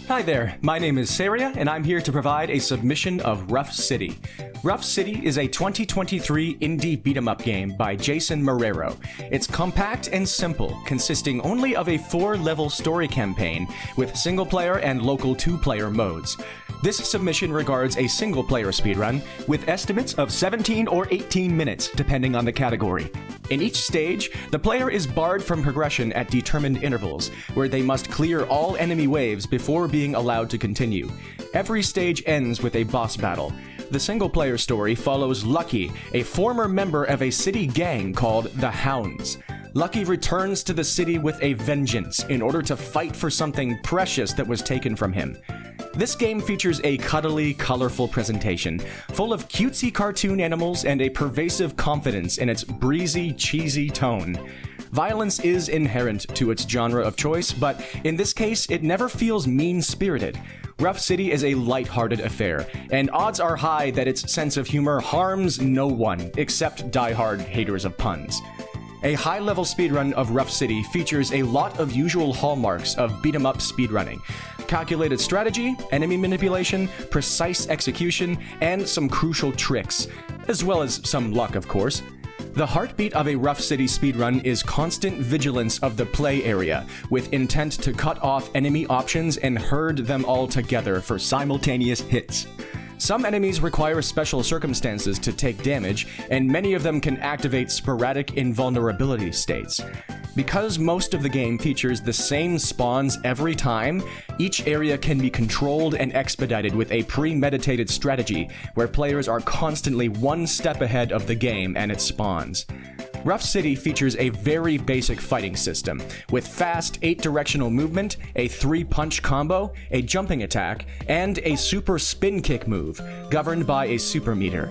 Hi there, my name is Saria, and I'm here to provide a submission of Ruff City. Ruff City is a 2023 indie beat-em-up game by Jason Marrero. It's compact and simple, consisting only of a 4-level story campaign with single-player and local 2-player modes. This submission regards a single-player speedrun, with estimates of 17 or 18 minutes, depending on the category. In each stage, the player is barred from progression at determined intervals, where they must clear all enemy waves before being allowed to continue. Every stage ends with a boss battle. The single-player story follows Lucky, a former member of a city gang called the Hounds. Lucky returns to the city with a vengeance in order to fight for something precious that was taken from him. This game features a cuddly, colorful presentation, full of cutesy cartoon animals and a pervasive confidence in its breezy, cheesy tone. Violence is inherent to its genre of choice, but in this case, it never feels mean-spirited. Ruff City is a lighthearted affair, and odds are high that its sense of humor harms no one, except die-hard haters of puns. A high-level speedrun of Ruff City features a lot of usual hallmarks of beat-em-up speedrunning. Calculated strategy, enemy manipulation, precise execution, and some crucial tricks, as well as some luck, of course. The heartbeat of a Ruff City speedrun is constant vigilance of the play area, with intent to cut off enemy options and herd them all together for simultaneous hits. Some enemies require special circumstances to take damage, and many of them can activate sporadic invulnerability states. Because most of the game features the same spawns every time, each area can be controlled and expedited with a premeditated strategy where players are constantly one step ahead of the game and its spawns. Ruff City features a very basic fighting system, with fast 8-directional movement, a 3-punch combo, a jumping attack, and a super spin kick move, governed by a super meter.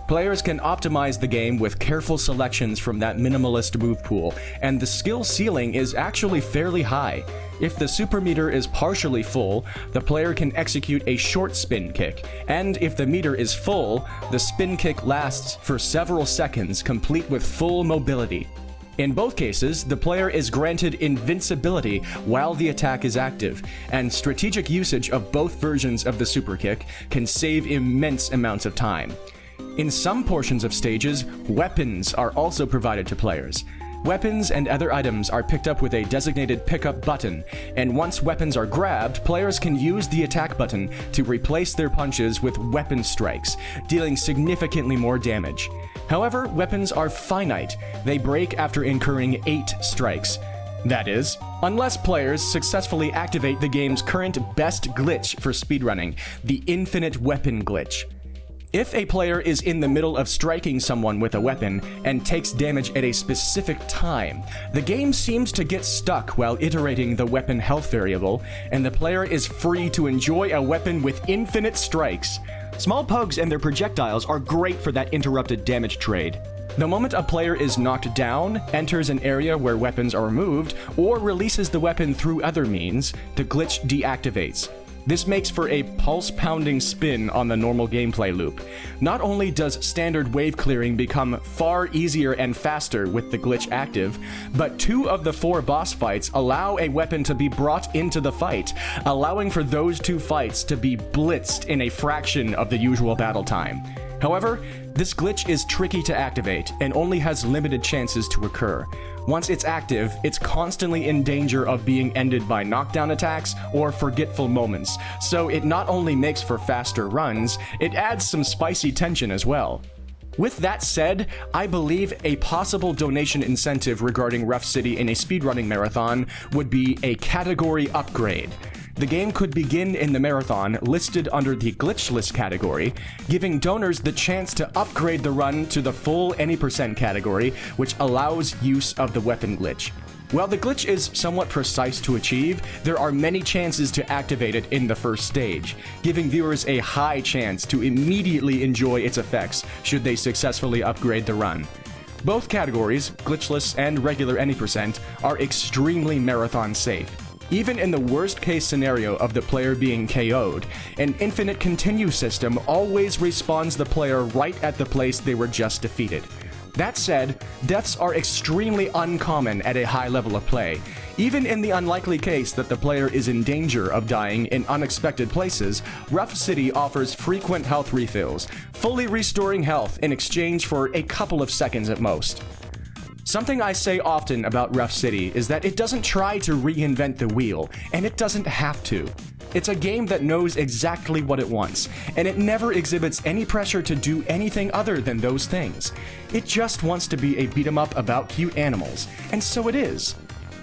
Players can optimize the game with careful selections from that minimalist move pool, and the skill ceiling is actually fairly high. If the super meter is partially full, the player can execute a short spin kick, and if the meter is full, the spin kick lasts for several seconds, complete with full mobility. In both cases, the player is granted invincibility while the attack is active, and strategic usage of both versions of the super kick can save immense amounts of time. In some portions of stages, weapons are also provided to players. Weapons and other items are picked up with a designated pickup button, and once weapons are grabbed, players can use the attack button to replace their punches with weapon strikes, dealing significantly more damage. However, weapons are finite. They break after incurring 8 strikes. That is, unless players successfully activate the game's current best glitch for speedrunning, the infinite weapon glitch. If a player is in the middle of striking someone with a weapon and takes damage at a specific time, the game seems to get stuck while iterating the weapon health variable, and the player is free to enjoy a weapon with infinite strikes. Small pugs and their projectiles are great for that interrupted damage trade. The moment a player is knocked down, enters an area where weapons are removed, or releases the weapon through other means, the glitch deactivates. This makes for a pulse-pounding spin on the normal gameplay loop. Not only does standard wave clearing become far easier and faster with the glitch active, but 2 of the 4 boss fights allow a weapon to be brought into the fight, allowing for those 2 fights to be blitzed in a fraction of the usual battle time. However, this glitch is tricky to activate and only has limited chances to occur. Once it's active, it's constantly in danger of being ended by knockdown attacks or forgetful moments, so it not only makes for faster runs, it adds some spicy tension as well. With that said, I believe a possible donation incentive regarding Ruff City in a speedrunning marathon would be a category upgrade. The game could begin in the marathon listed under the glitch list category, giving donors the chance to upgrade the run to the full any % category, which allows use of the weapon glitch. While the glitch is somewhat precise to achieve, there are many chances to activate it in the first stage, giving viewers a high chance to immediately enjoy its effects should they successfully upgrade the run. Both categories, glitchless and regular any %, are extremely marathon safe. Even in the worst-case scenario of the player being KO'd, an infinite continue system always respawns the player right at the place they were just defeated. That said, deaths are extremely uncommon at a high level of play. Even in the unlikely case that the player is in danger of dying in unexpected places, Ruff City offers frequent health refills, fully restoring health in exchange for a couple of seconds at most. Something I say often about Ruff City is that it doesn't try to reinvent the wheel, and it doesn't have to. It's a game that knows exactly what it wants, and it never exhibits any pressure to do anything other than those things. It just wants to be a beat-em-up about cute animals, and so it is.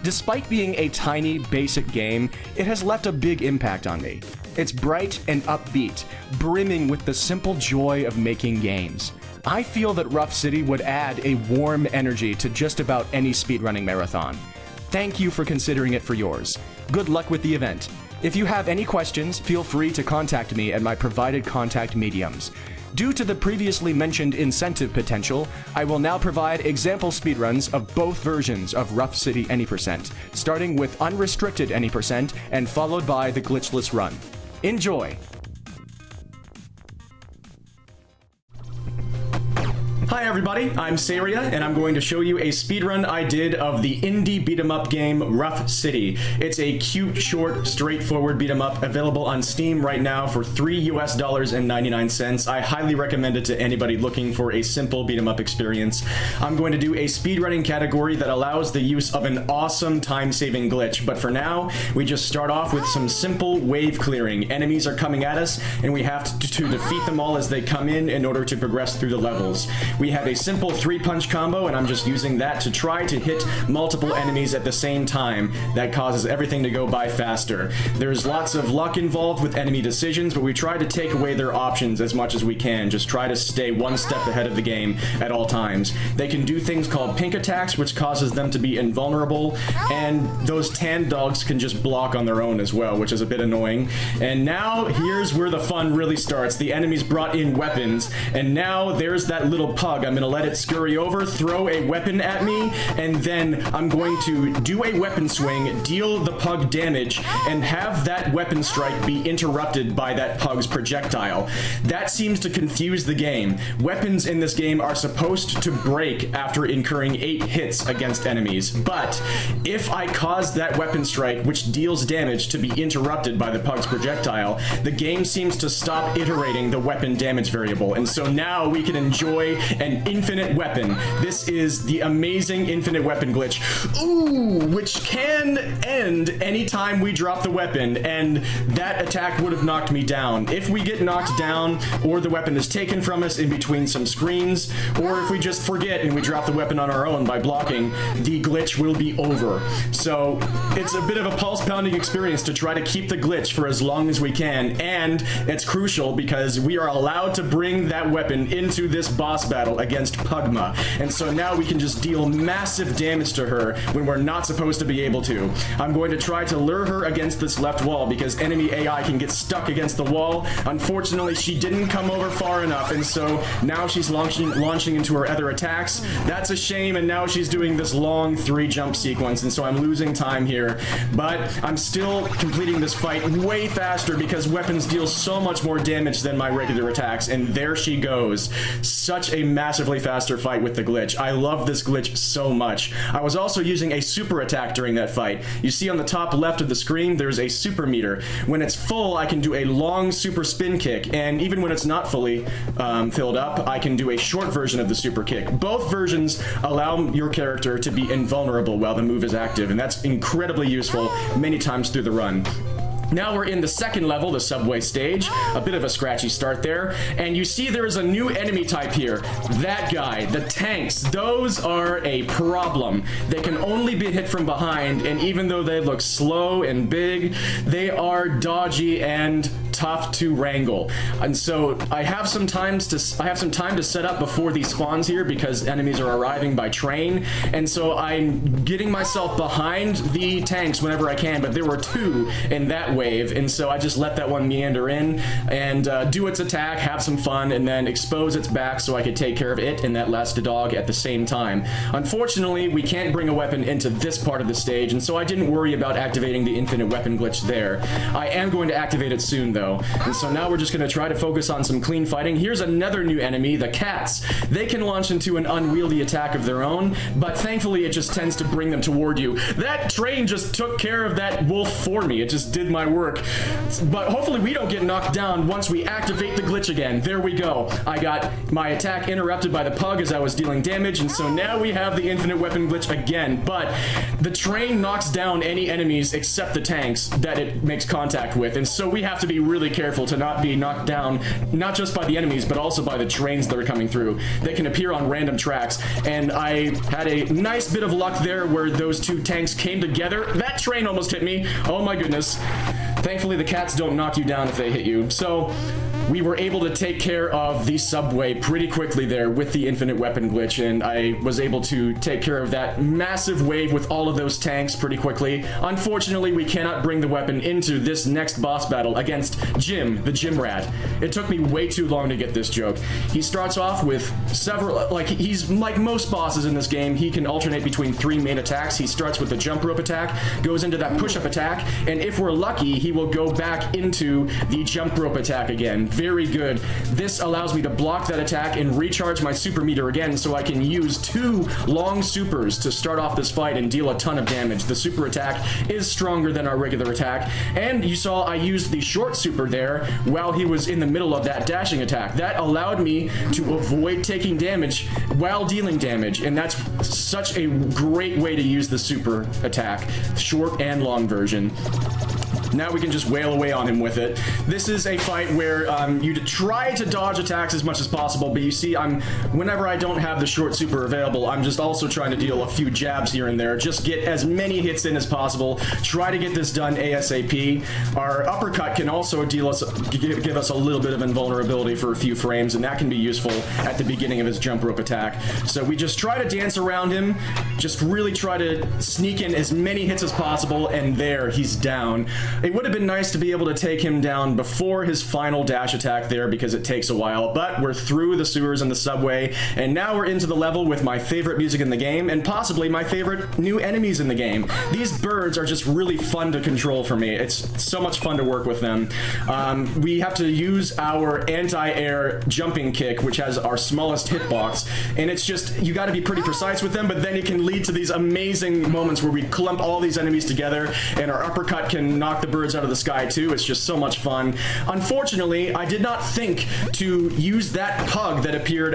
Despite being a tiny, basic game, it has left a big impact on me. It's bright and upbeat, brimming with the simple joy of making games. I feel that Ruff City would add a warm energy to just about any speedrunning marathon. Thank you for considering it for yours. Good luck with the event. If you have any questions, feel free to contact me at my provided contact mediums. Due to the previously mentioned incentive potential, I will now provide example speedruns of both versions of Ruff City Any%, starting with unrestricted Any% and followed by the glitchless run. Enjoy! Hi everybody, I'm Saria, and I'm going to show you a speedrun I did of the indie beat-em-up game Ruff City. It's a cute, short, straightforward beat-em-up available on Steam right now for $3.99. I highly recommend it to anybody looking for a simple beat-em-up experience. I'm going to do a speedrunning category that allows the use of an awesome time-saving glitch, but for now, we just start off with some simple wave clearing. Enemies are coming at us, and we have to defeat them all as they come in order to progress through the levels. We have a simple 3-punch combo, and I'm just using that to try to hit multiple enemies at the same time. That causes everything to go by faster. There's lots of luck involved with enemy decisions, but we try to take away their options as much as we can. Just try to stay one step ahead of the game at all times. They can do things called pink attacks, which causes them to be invulnerable, and those tan dogs can just block on their own as well, which is a bit annoying. And now, here's where the fun really starts. The enemies brought in weapons, and now there's that little pug. I'm gonna let it scurry over, throw a weapon at me, and then I'm going to do a weapon swing, deal the pug damage, and have that weapon strike be interrupted by that pug's projectile. That seems to confuse the game. Weapons in this game are supposed to break after incurring 8 hits against enemies, but if I cause that weapon strike, which deals damage, to be interrupted by the pug's projectile, the game seems to stop iterating the weapon damage variable, and so now we can enjoy an infinite weapon. This is the amazing infinite weapon glitch, which can end anytime we drop the weapon, and that attack would have knocked me down. If we get knocked down, or the weapon is taken from us in between some screens, or if we just forget and we drop the weapon on our own by blocking, the glitch will be over. So it's a bit of a pulse-pounding experience to try to keep the glitch for as long as we can, and it's crucial because we are allowed to bring that weapon into this boss battle against Pugma, and so now we can just deal massive damage to her when we're not supposed to be able to. I'm going to try to lure her against this left wall because enemy AI can get stuck against the wall. Unfortunately, she didn't come over far enough, and so now she's launching into her other attacks. That's a shame, and now she's doing this long 3-jump sequence, and so I'm losing time here, but I'm still completing this fight way faster because weapons deal so much more damage than my regular attacks, and there she goes. Such a massively faster fight with the glitch. I love this glitch so much. I was also using a super attack during that fight. You see on the top left of the screen, there's a super meter. When it's full, I can do a long super spin kick, and even when it's not fully filled up, I can do a short version of the super kick. Both versions allow your character to be invulnerable while the move is active, and that's incredibly useful many times through the run. Now we're in the second level, the subway stage. A bit of a scratchy start there. And you see there is a new enemy type here. That guy, the tanks, those are a problem. They can only be hit from behind, and even though they look slow and big, they are dodgy and tough to wrangle. And so I have some time to set up before these spawns here because enemies are arriving by train, and so I'm getting myself behind the tanks whenever I can, but there were 2 in that wave, and so I just let that one meander in and do its attack, have some fun, and then expose its back so I could take care of it and that last dog at the same time. Unfortunately, we can't bring a weapon into this part of the stage, and so I didn't worry about activating the infinite weapon glitch there. I am going to activate it soon though. go. And so now we're just going to try to focus on some clean fighting. Here's another new enemy, the cats. They can launch into an unwieldy attack of their own, but thankfully it just tends to bring them toward you. That train just took care of that wolf for me. It just did my work. But hopefully we don't get knocked down once we activate the glitch again. There we go. I got my attack interrupted by the pug as I was dealing damage, and so now we have the infinite weapon glitch again. But the train knocks down any enemies except the tanks that it makes contact with, and so we have to be really careful to not be knocked down, not just by the enemies, but also by the trains that are coming through. They can appear on random tracks, and I had a nice bit of luck there where those two tanks came together. That train almost hit me. Oh my goodness. Thankfully, the cats don't knock you down if they hit you. So we were able to take care of the subway pretty quickly there with the infinite weapon glitch, and I was able to take care of that massive wave with all of those tanks pretty quickly. Unfortunately, we cannot bring the weapon into this next boss battle against Jim, the gym rat. It took me way too long to get this joke. He starts off with several, like, he's like most bosses in this game, he can alternate between 3 main attacks. He starts with the jump rope attack, goes into that push-up attack, and if we're lucky, he will go back into the jump rope attack again. Very good. This allows me to block that attack and recharge my super meter again, so I can use 2 long supers to start off this fight and deal a ton of damage. The super attack is stronger than our regular attack, and you saw I used the short super there while he was in the middle of that dashing attack. That allowed me to avoid taking damage while dealing damage, and that's such a great way to use the super attack, short and long version. Now we can just wail away on him with it. This is a fight where you try to dodge attacks as much as possible, but you see, whenever I don't have the short super available, I'm just also trying to deal a few jabs here and there. Just get as many hits in as possible. Try to get this done ASAP. Our uppercut can also give us a little bit of invulnerability for a few frames, and that can be useful at the beginning of his jump rope attack. So we just try to dance around him, just really try to sneak in as many hits as possible, and there, he's down. It would have been nice to be able to take him down before his final dash attack there, because it takes a while, but we're through the sewers and the subway, and now we're into the level with my favorite music in the game, and possibly my favorite new enemies in the game. These birds are just really fun to control for me. It's so much fun to work with them. We have to use our anti-air jumping kick, which has our smallest hitbox, and it's just, you gotta be pretty precise with them, but then it can lead to these amazing moments where we clump all these enemies together, and our uppercut can knock the birds out of the sky too. It's just so much fun. Unfortunately, I did not think to use that pug that appeared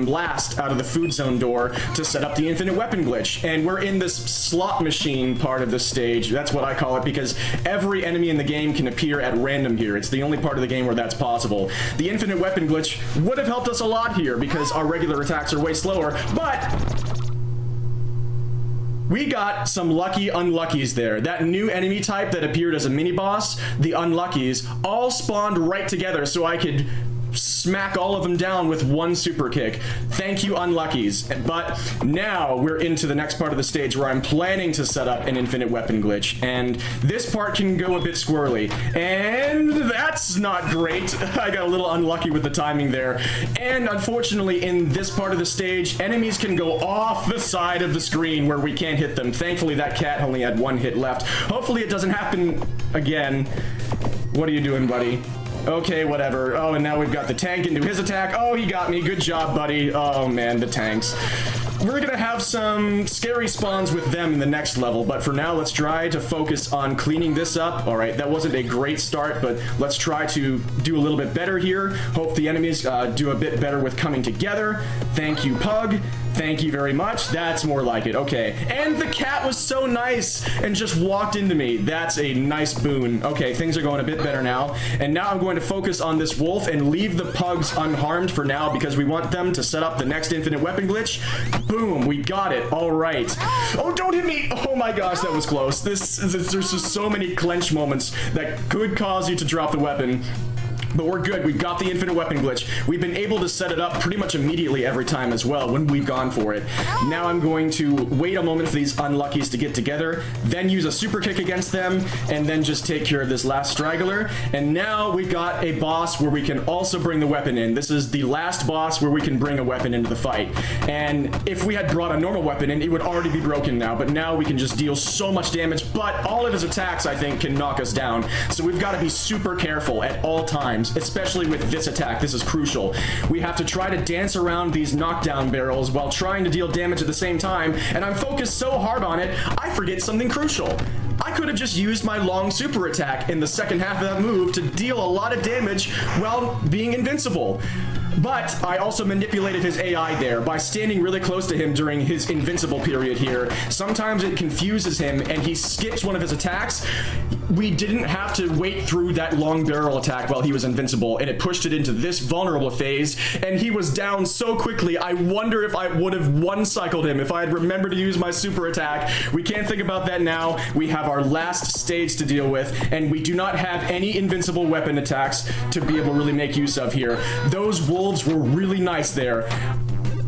last out of the food zone door to set up the infinite weapon glitch, and we're in this slot machine part of the stage. That's what I call it, because every enemy in the game can appear at random here. It's the only part of the game where that's possible. The infinite weapon glitch would have helped us a lot here because our regular attacks are way slower, but we got some lucky unluckies there. That new enemy type that appeared as a mini-boss, the unluckies, all spawned right together so I could smack all of them down with one super kick. Thank you, unluckies. But now we're into the next part of the stage where I'm planning to set up an infinite weapon glitch, and this part can go a bit squirrely, and that's not great. I got a little unlucky with the timing there, and unfortunately in this part of the stage, enemies can go off the side of the screen where we can't hit them. Thankfully that cat only had 1 hit left. Hopefully it doesn't happen again. What are you doing, buddy? Okay, whatever. Oh, and now we've got the tank into his attack. Oh, he got me. Good job, buddy. Oh, man, the tanks. We're gonna have some scary spawns with them in the next level, but for now, let's try to focus on cleaning this up. All right, that wasn't a great start, but let's try to do a little bit better here. Hope the enemies do a bit better with coming together. Thank you, Pug. Thank you very much. That's more like it. Okay. And the cat was so nice and just walked into me. That's a nice boon. Okay, things are going a bit better now. And now I'm going to focus on this wolf and leave the pugs unharmed for now because we want them to set up the next infinite weapon glitch. Boom, we got it. All right. Oh, don't hit me. Oh my gosh, that was close. There's just so many clench moments that could cause you to drop the weapon. But we're good. We've got the infinite weapon glitch. We've been able to set it up pretty much immediately every time as well when we've gone for it. Now I'm going to wait a moment for these unluckies to get together, then use a super kick against them, and then just take care of this last straggler. And now we've got a boss where we can also bring the weapon in. This is the last boss where we can bring a weapon into the fight. And if we had brought a normal weapon in, it would already be broken now, but now we can just deal so much damage, but all of his attacks, I think, can knock us down. So we've got to be super careful at all times, especially with this attack. This is crucial. We have to try to dance around these knockdown barrels while trying to deal damage at the same time, and I'm focused so hard on it, I forget something crucial. I could have just used my long super attack in the second half of that move to deal a lot of damage while being invincible. But I also manipulated his AI there by standing really close to him during his invincible period here. Sometimes it confuses him and he skips one of his attacks. We didn't have to wait through that long barrel attack while he was invincible, and it pushed it into this vulnerable phase, and he was down so quickly. I wonder if I would have one-cycled him if I had remembered to use my super attack. We can't think about that now. We have our last stage to deal with, and we do not have any invincible weapon attacks to be able to really make use of here. Those wolves were really nice there.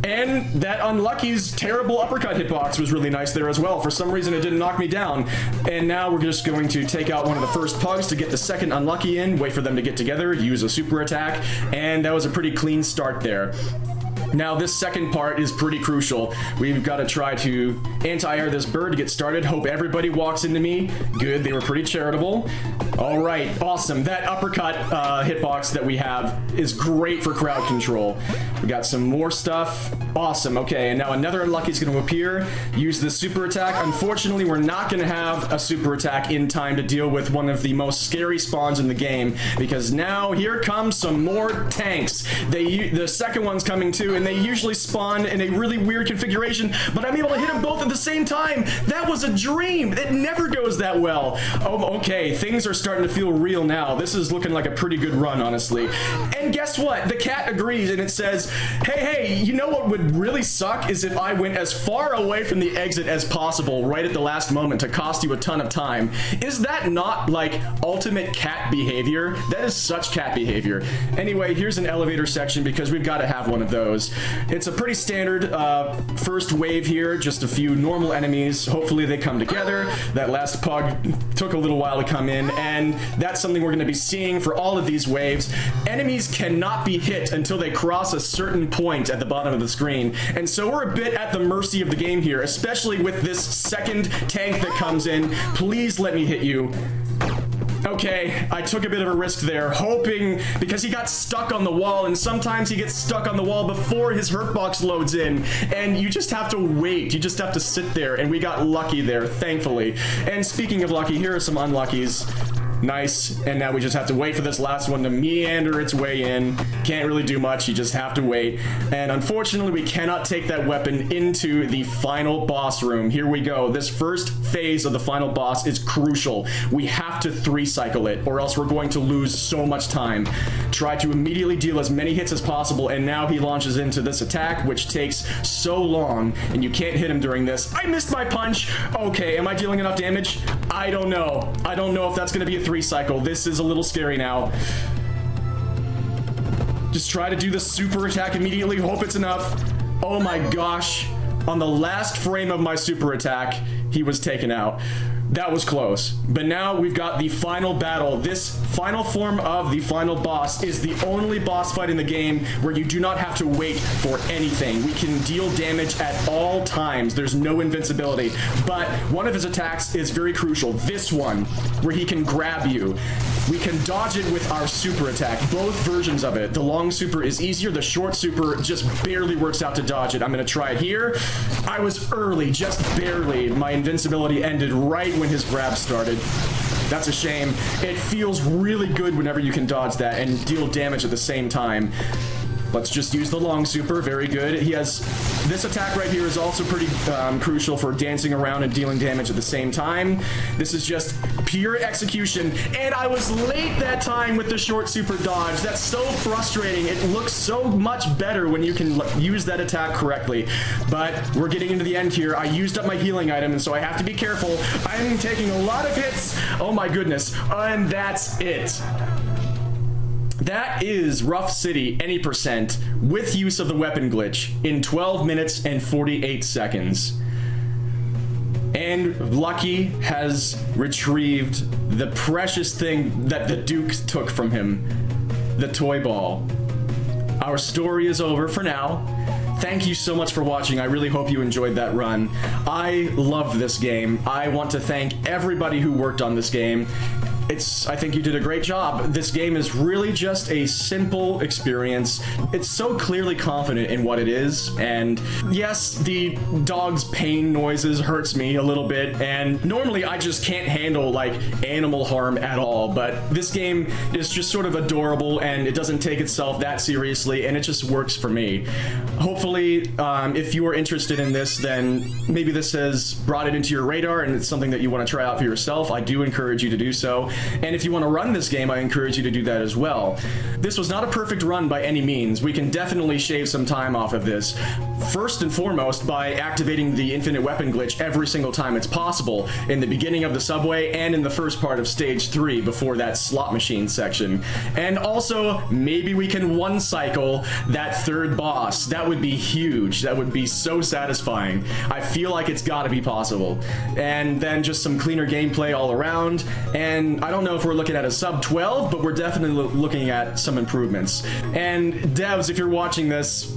And that Unlucky's terrible uppercut hitbox was really nice there as well. For some reason, it didn't knock me down. And now we're just going to take out one of the first pugs to get the second Unlucky in, wait for them to get together, use a super attack, and that was a pretty clean start there. Now, this second part is pretty crucial. We've got to try to anti-air this bird to get started. Hope everybody walks into me. Good, they were pretty charitable. All right, awesome. That uppercut hitbox that we have is great for crowd control. We got some more stuff. Awesome, okay, and now another Unlucky is going to appear. Use the super attack. Unfortunately, we're not going to have a super attack in time to deal with one of the most scary spawns in the game, because now here comes some more tanks. The second one's coming too, and they usually spawn in a really weird configuration, but I'm able to hit them both at the same time. That was a dream. It never goes that well. Oh, okay, things are starting to feel real now. This is looking like a pretty good run, honestly. And guess what? The cat agrees, and it says, hey, you know what would really suck is if I went as far away from the exit as possible right at the last moment to cost you a ton of time. Is that not like ultimate cat behavior? That is such cat behavior. Anyway, here's an elevator section because we've got to have one of those. It's a pretty standard first wave here, just a few normal enemies. Hopefully they come together. That last pug took a little while to come in, and that's something we're going to be seeing for all of these waves. Enemies cannot be hit until they cross a certain point at the bottom of the screen. And so we're a bit at the mercy of the game here, especially with this second tank that comes in. Please let me hit you. Okay, I took a bit of a risk there, hoping, because he got stuck on the wall, and sometimes he gets stuck on the wall before his hurt box loads in, and you just have to wait. You just have to sit there, and we got lucky there, thankfully. And speaking of lucky, here are some unluckies. Nice, and now we just have to wait for this last one to meander its way in. Can't really do much, you just have to wait. And unfortunately, we cannot take that weapon into the final boss room. Here we go. This first phase of the final boss is crucial. We have to 3-cycle it, or else we're going to lose so much time. Try to immediately deal as many hits as possible, and now he launches into this attack, which takes so long, and you can't hit him during this. I missed my punch! Okay, am I dealing enough damage? I don't know. I don't know if that's gonna be a 3-cycle. This is a little scary now. Just try to do the super attack immediately. Hope it's enough. Oh my gosh. On the last frame of my super attack, he was taken out. That was close. But now we've got the final battle. This final form of the final boss is the only boss fight in the game where you do not have to wait for anything. We can deal damage at all times. There's no invincibility. But one of his attacks is very crucial. This one, where he can grab you. We can dodge it with our super attack. Both versions of it. The long super is easier. The short super just barely works out to dodge it. I'm going to try it here. I was early, just barely. My invincibility ended right when his grab started. That's a shame. It feels really good whenever you can dodge that and deal damage at the same time. Let's just use the long super. Very good. He has this attack right here is also pretty crucial for dancing around and dealing damage at the same time. This is just pure execution. And I was late that time with the short super dodge. That's so frustrating. It looks so much better when you can use that attack correctly. But we're getting into the end here. I used up my healing item, and so I have to be careful. I'm taking a lot of hits. Oh my goodness. And that's it. That is Ruff City any percent with use of the weapon glitch in 12 minutes and 48 seconds. And Lucky has retrieved the precious thing that the Duke took from him, the toy ball. Our story is over for now. Thank you so much for watching. I really hope you enjoyed that run. I love this game. I want to thank everybody who worked on this game. I think you did a great job. This game is really just a simple experience. It's so clearly confident in what it is, and yes, the dog's pain noises hurts me a little bit, and normally I just can't handle like animal harm at all, but this game is just sort of adorable, and it doesn't take itself that seriously, and it just works for me. Hopefully, if you are interested in this, then maybe this has brought it into your radar and it's something that you want to try out for yourself. I do encourage you to do so. And if you want to run this game, I encourage you to do that as well. This was not a perfect run by any means. We can definitely shave some time off of this. First and foremost, by activating the infinite weapon glitch every single time it's possible, in the beginning of the subway and in the first part of stage 3 before that slot machine section. And also, maybe we can one-cycle that third boss. That would be huge. That would be so satisfying. I feel like it's gotta be possible. And then just some cleaner gameplay all around, and I don't know if we're looking at a sub 12, but we're definitely looking at some improvements. And devs, if you're watching this,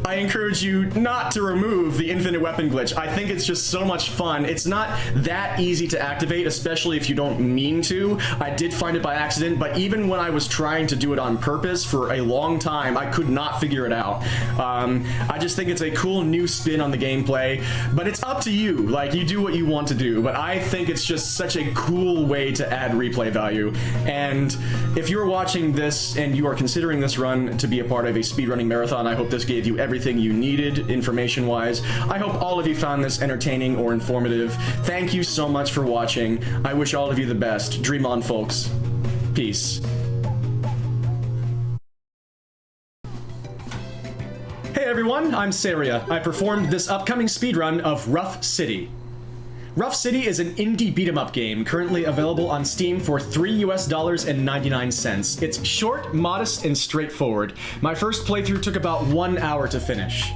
I encourage you not to remove the infinite weapon glitch. I think it's just so much fun. It's not that easy to activate, especially if you don't mean to. I did find it by accident, but even when I was trying to do it on purpose for a long time, I could not figure it out. I just think it's a cool new spin on the gameplay, but it's up to you. Like, you do what you want to do, but I think it's just such a cool way to add replay value. And if you're watching this and you are considering this run to be a part of a speedrunning marathon, I hope this gave you everything you needed information-wise. I hope all of you found this entertaining or informative. Thank you so much for watching. I wish all of you the best. Dream on, folks. Peace. Hey everyone, I'm Saria. I performed this upcoming speedrun of Ruff City. Ruff City is an indie beat-em-up game currently available on Steam for $3.99. It's short, modest, and straightforward. My first playthrough took about 1 hour to finish.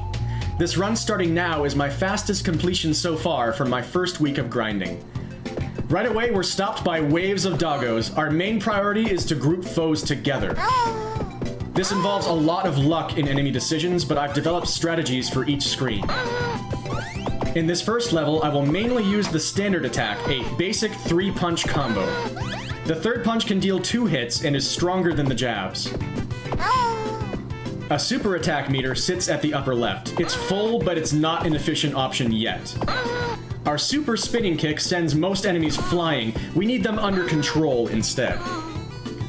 This run starting now is my fastest completion so far from my first week of grinding. Right away, we're stopped by waves of doggos. Our main priority is to group foes together. This involves a lot of luck in enemy decisions, but I've developed strategies for each screen. In this first level, I will mainly use the standard attack, a basic 3-punch combo. The third punch can deal 2 hits and is stronger than the jabs. A super attack meter sits at the upper left. It's full, but it's not an efficient option yet. Our super spinning kick sends most enemies flying. We need them under control instead.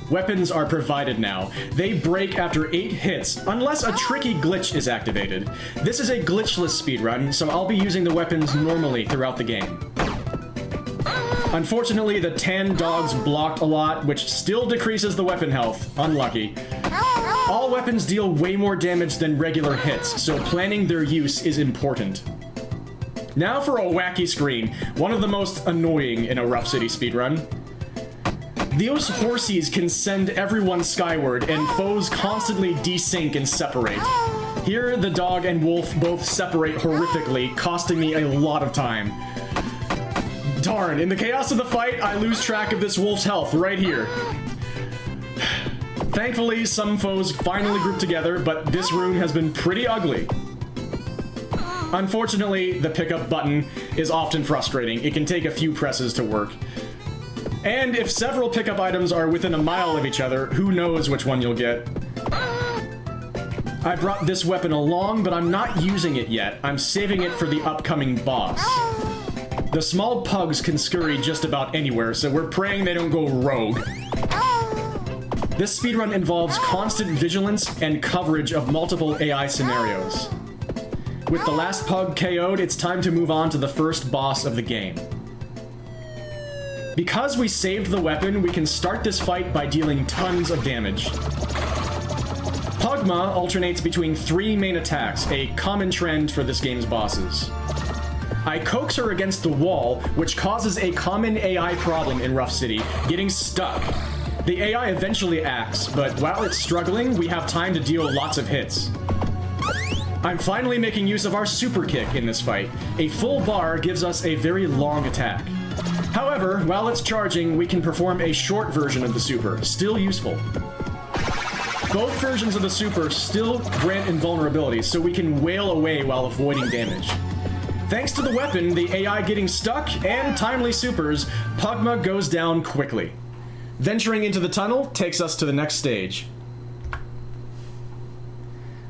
Weapons are provided now. They break after 8 hits, unless a tricky glitch is activated. This is a glitchless speedrun, so I'll be using the weapons normally throughout the game. Unfortunately, the tan dogs blocked a lot, which still decreases the weapon health. Unlucky. All weapons deal way more damage than regular hits, so planning their use is important. Now for a wacky screen, one of the most annoying in a Ruff City speedrun. Those horsies can send everyone skyward, and foes constantly desync and separate. Here, the dog and wolf both separate horrifically, costing me a lot of time. Darn, in the chaos of the fight, I lose track of this wolf's health right here. Thankfully, some foes finally group together, but this room has been pretty ugly. Unfortunately, the pickup button is often frustrating. It can take a few presses to work. And if several pickup items are within a mile of each other, who knows which one you'll get. I brought this weapon along, but I'm not using it yet. I'm saving it for the upcoming boss. The small pugs can scurry just about anywhere, so we're praying they don't go rogue. This speedrun involves constant vigilance and coverage of multiple AI scenarios. With the last pug KO'd, it's time to move on to the first boss of the game. Because we saved the weapon, we can start this fight by dealing tons of damage. Pugma alternates between 3 main attacks, a common trend for this game's bosses. I coax her against the wall, which causes a common AI problem in Ruff City, getting stuck. The AI eventually acts, but while it's struggling, we have time to deal lots of hits. I'm finally making use of our super kick in this fight. A full bar gives us a very long attack. However, while it's charging, we can perform a short version of the super, still useful. Both versions of the super still grant invulnerability, so we can wail away while avoiding damage. Thanks to the weapon, the AI getting stuck, and timely supers, Pugma goes down quickly. Venturing into the tunnel takes us to the next stage.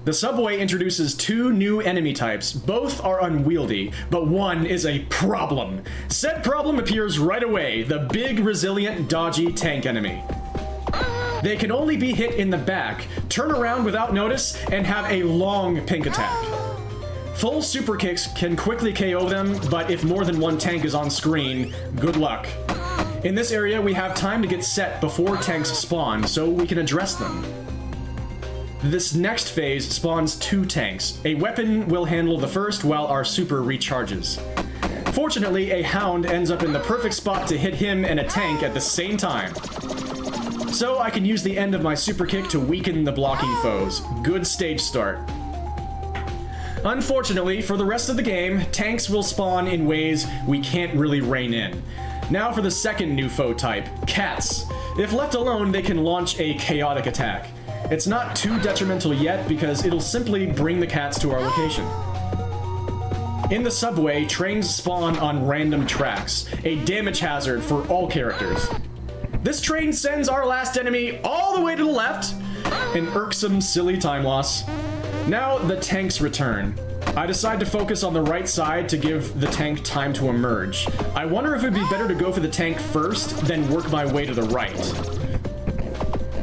The subway introduces 2 new enemy types. Both are unwieldy, but one is a problem. Said problem appears right away, the big, resilient, dodgy tank enemy. They can only be hit in the back, turn around without notice, and have a long pink attack. Full super kicks can quickly KO them, but if more than one tank is on screen, good luck. In this area, we have time to get set before tanks spawn, so we can address them. This next phase spawns 2 tanks. A weapon will handle the first while our super recharges. Fortunately, a hound ends up in the perfect spot to hit him and a tank at the same time. So I can use the end of my super kick to weaken the blocking foes. Good stage start. Unfortunately, for the rest of the game, tanks will spawn in ways we can't really rein in. Now for the second new foe type, cats. If left alone, they can launch a chaotic attack. It's not too detrimental yet because it'll simply bring the cats to our location. In the subway, trains spawn on random tracks, a damage hazard for all characters. This train sends our last enemy all the way to the left, an irksome, silly time loss. Now the tanks return. I decide to focus on the right side to give the tank time to emerge. I wonder if it'd be better to go for the tank first, then work my way to the right.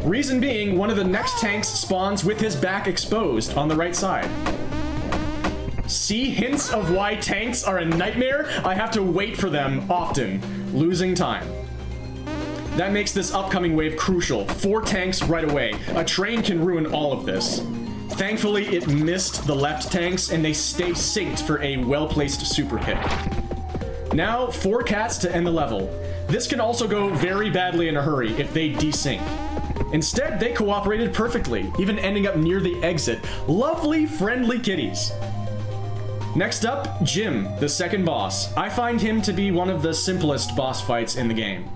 Reason being, one of the next tanks spawns with his back exposed on the right side. See hints of why tanks are a nightmare? I have to wait for them often, losing time. That makes this upcoming wave crucial. 4 tanks right away. A train can ruin all of this. Thankfully, it missed the left tanks and they stay synced for a well-placed super hit. Now, 4 cats to end the level. This can also go very badly in a hurry if they desync. Instead, they cooperated perfectly, even ending up near the exit. Lovely, friendly kitties. Next up, Jim, the second boss. I find him to be one of the simplest boss fights in the game.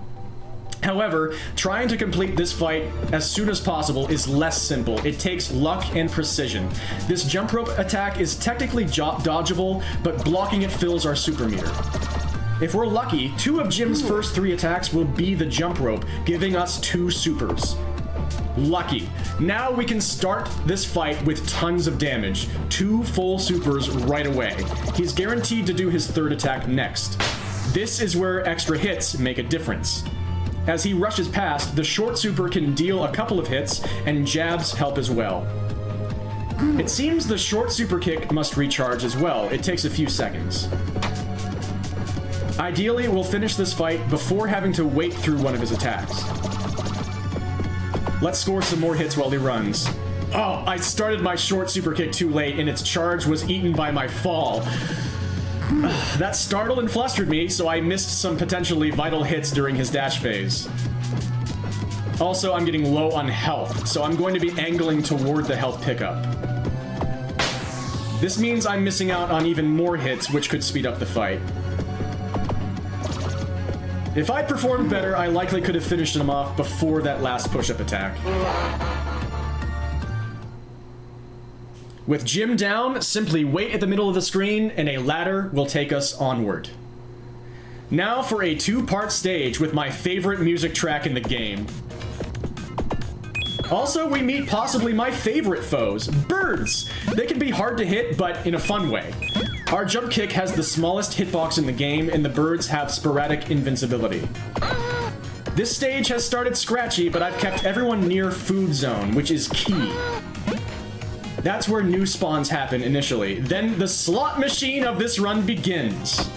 However, trying to complete this fight as soon as possible is less simple. It takes luck and precision. This jump rope attack is technically dodgeable, but blocking it fills our super meter. If we're lucky, 2 of Jim's first 3 attacks will be the jump rope, giving us 2 supers. Lucky. Now we can start this fight with tons of damage. 2 full supers right away. He's guaranteed to do his 3rd attack next. This is where extra hits make a difference. As he rushes past, the short super can deal a couple of hits, and jabs help as well. It seems the short super kick must recharge as well. It takes a few seconds. Ideally, we'll finish this fight before having to wait through one of his attacks. Let's score some more hits while he runs. Oh, I started my short super kick too late and its charge was eaten by my fall. That startled and flustered me, so I missed some potentially vital hits during his dash phase. Also, I'm getting low on health, so I'm going to be angling toward the health pickup. This means I'm missing out on even more hits, which could speed up the fight. If I'd performed better, I likely could have finished him off before that last push-up attack. With Jim down, simply wait at the middle of the screen and a ladder will take us onward. Now for a 2-part stage with my favorite music track in the game. Also, we meet possibly my favorite foes, birds. They can be hard to hit, but in a fun way. Our jump kick has the smallest hitbox in the game, and the birds have sporadic invincibility. This stage has started scratchy, but I've kept everyone near food zone, which is key. That's where new spawns happen initially. Then the slot machine of this run begins.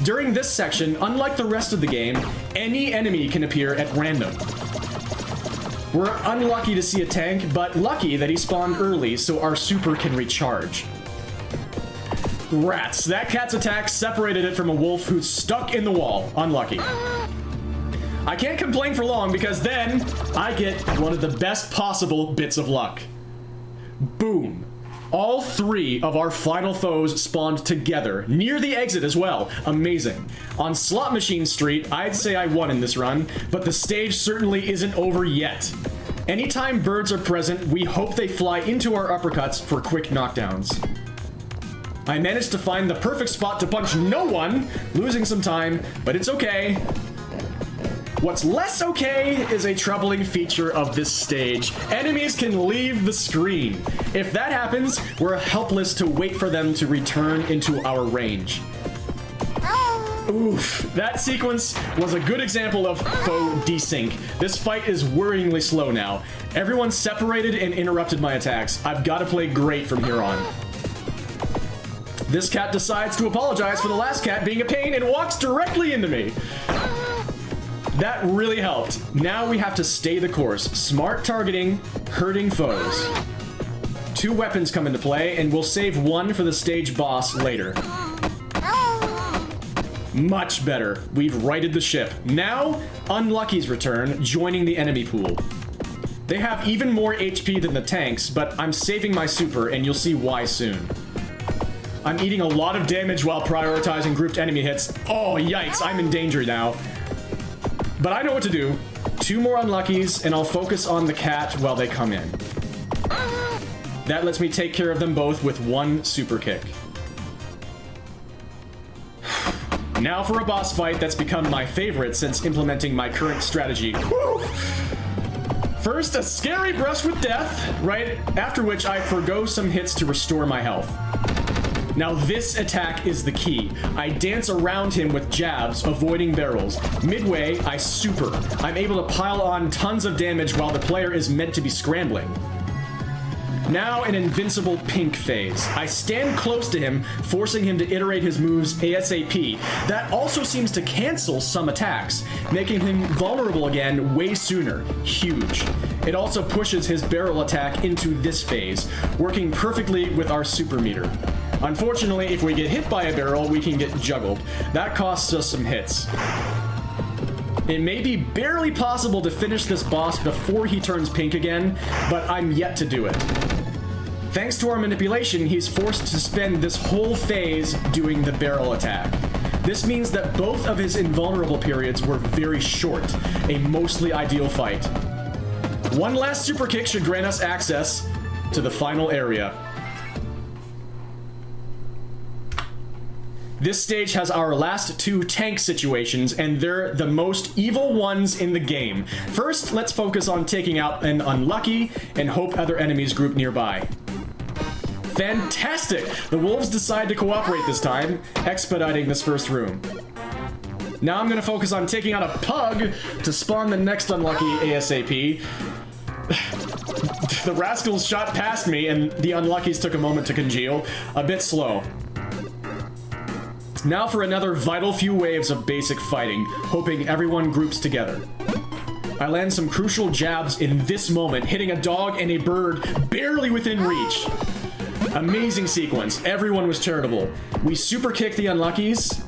During this section, unlike the rest of the game, any enemy can appear at random. We're unlucky to see a tank, but lucky that he spawned early so our super can recharge. Rats. That cat's attack separated it from a wolf who's stuck in the wall. Unlucky. I can't complain for long because then I get one of the best possible bits of luck. Boom. All 3 of our final foes spawned together, near the exit as well. Amazing. On Slot Machine Street, I'd say I won in this run, but the stage certainly isn't over yet. Anytime birds are present, we hope they fly into our uppercuts for quick knockdowns. I managed to find the perfect spot to punch no one, losing some time, but it's okay. What's less okay is a troubling feature of this stage. Enemies can leave the screen. If that happens, we're helpless to wait for them to return into our range. Oof, that sequence was a good example of faux desync. This fight is worryingly slow now. Everyone separated and interrupted my attacks. I've got to play great from here on. This cat decides to apologize for the last cat being a pain and walks directly into me. That really helped. Now we have to stay the course. Smart targeting, hurting foes. 2 weapons come into play, and we'll save 1 for the stage boss later. Much better. We've righted the ship. Now, Unlucky's return, joining the enemy pool. They have even more HP than the tanks, but I'm saving my super, and you'll see why soon. I'm eating a lot of damage while prioritizing grouped enemy hits. Oh, yikes, I'm in danger now. But I know what to do. 2 more Unluckies, and I'll focus on the cat while they come in. That lets me take care of them both with 1 super kick. Now for a boss fight that's become my favorite since implementing my current strategy. Woo! First, a scary brush with death, right after which I forgo some hits to restore my health. Now this attack is the key. I dance around him with jabs, avoiding barrels. Midway, I super. I'm able to pile on tons of damage while the player is meant to be scrambling. Now an invincible pink phase. I stand close to him, forcing him to iterate his moves ASAP. That also seems to cancel some attacks, making him vulnerable again way sooner. Huge. It also pushes his barrel attack into this phase, working perfectly with our super meter. Unfortunately, if we get hit by a barrel, we can get juggled. That costs us some hits. It may be barely possible to finish this boss before he turns pink again, but I'm yet to do it. Thanks to our manipulation, he's forced to spend this whole phase doing the barrel attack. This means that both of his invulnerable periods were very short, a mostly ideal fight. 1 last super kick should grant us access to the final area. This stage has our last 2 tank situations, and they're the most evil ones in the game. First, let's focus on taking out an Unlucky and hope other enemies group nearby. Fantastic! The wolves decide to cooperate this time, expediting this first room. Now I'm gonna focus on taking out a pug to spawn the next Unlucky ASAP. The rascals shot past me, and the Unluckies took a moment to congeal. A bit slow. Now for another vital few waves of basic fighting, hoping everyone groups together. I land some crucial jabs in this moment, hitting a dog and a bird barely within reach. Amazing sequence. Everyone was charitable. We super kick the Unluckies.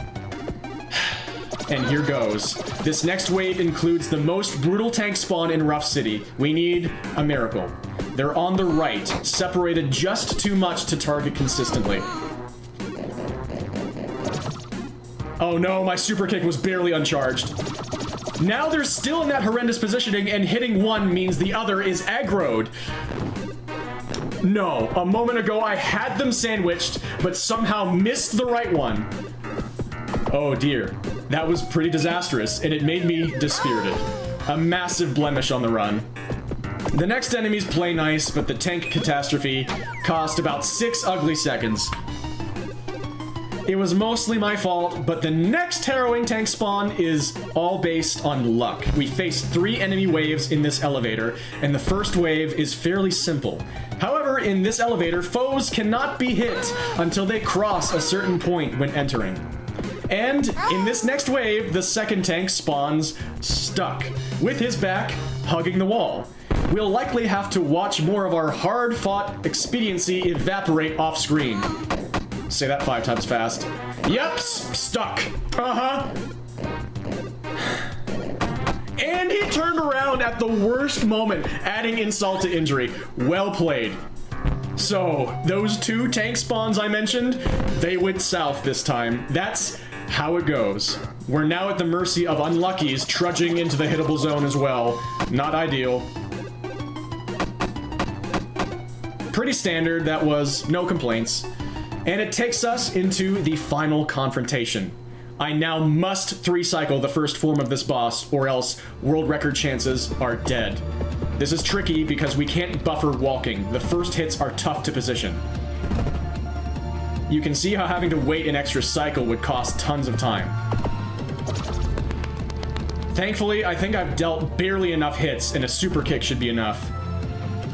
And here goes. This next wave includes the most brutal tank spawn in Ruff City. We need a miracle. They're on the right, separated just too much to target consistently. Oh no, my super kick was barely uncharged. Now they're still in that horrendous positioning, and hitting one means the other is aggroed. No, a moment ago I had them sandwiched, but somehow missed the right one. Oh dear, that was pretty disastrous, and it made me dispirited. A massive blemish on the run. The next enemies play nice, but the tank catastrophe cost about 6 ugly seconds. It was mostly my fault, but the next harrowing tank spawn is all based on luck. We face 3 enemy waves in this elevator, and the first wave is fairly simple. However, in this elevator, foes cannot be hit until they cross a certain point when entering. And in this next wave, the second tank spawns stuck, with his back hugging the wall. We'll likely have to watch more of our hard-fought expediency evaporate off-screen. Say that 5 times fast. Yep, stuck. Uh-huh. And he turned around at the worst moment, adding insult to injury. Well played. So, those 2 tank spawns I mentioned, they went south this time. That's how it goes. We're now at the mercy of unluckies trudging into the hittable zone as well. Not ideal. Pretty standard, that was no complaints. And it takes us into the final confrontation. I now must 3-cycle the first form of this boss, or else world record chances are dead. This is tricky because we can't buffer walking. The first hits are tough to position. You can see how having to wait an extra cycle would cost tons of time. Thankfully, I think I've dealt barely enough hits, and a super kick should be enough.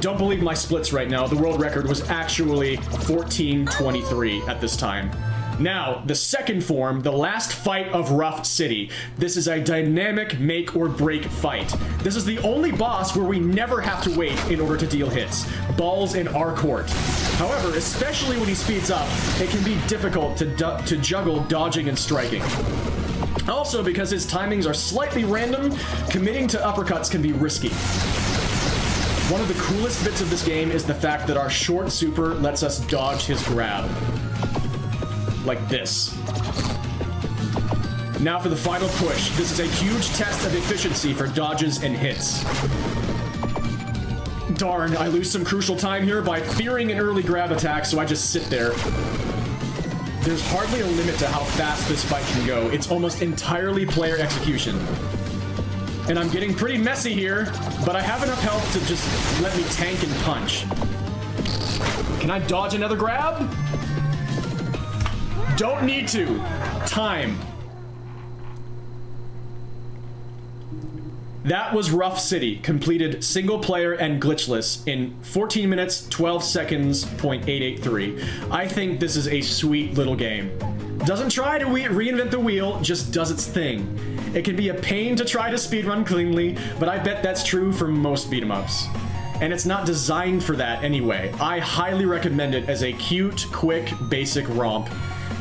Don't believe my splits right now. The world record was actually 14:23 at this time. Now, the second form, the last fight of Ruff City. This is a dynamic make or break fight. This is the only boss where we never have to wait in order to deal hits. Ball's in our court. However, especially when he speeds up, it can be difficult to juggle dodging and striking. Also, because his timings are slightly random, committing to uppercuts can be risky. One of the coolest bits of this game is the fact that our short super lets us dodge his grab. Like this. Now for the final push. This is a huge test of efficiency for dodges and hits. Darn, I lose some crucial time here by fearing an early grab attack, so I just sit there. There's hardly a limit to how fast this fight can go. It's almost entirely player execution. And I'm getting pretty messy here, but I have enough health to just let me tank and punch. Can I dodge another grab? Don't need to. Time. That was Ruff City, completed single player and glitchless in 14 minutes, 12 seconds, .883. I think this is a sweet little game. Doesn't try to reinvent the wheel, just does its thing. It can be a pain to try to speedrun cleanly, but I bet that's true for most beat-em-ups. And it's not designed for that anyway. I highly recommend it as a cute, quick, basic romp.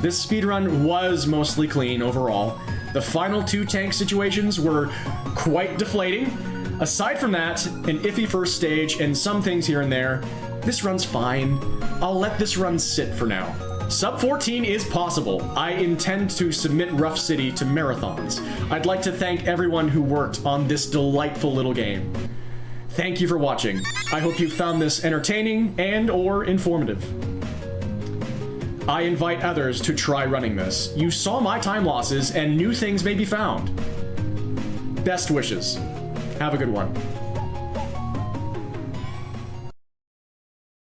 This speedrun was mostly clean overall. The final 2 tank situations were quite deflating. Aside from that, an iffy first stage and some things here and there, this run's fine. I'll let this run sit for now. Sub 14 is possible. I intend to submit Ruff City to marathons. I'd like to thank everyone who worked on this delightful little game. Thank you for watching. I hope you found this entertaining and or informative. I invite others to try running this. You saw my time losses and new things may be found. Best wishes. Have a good one.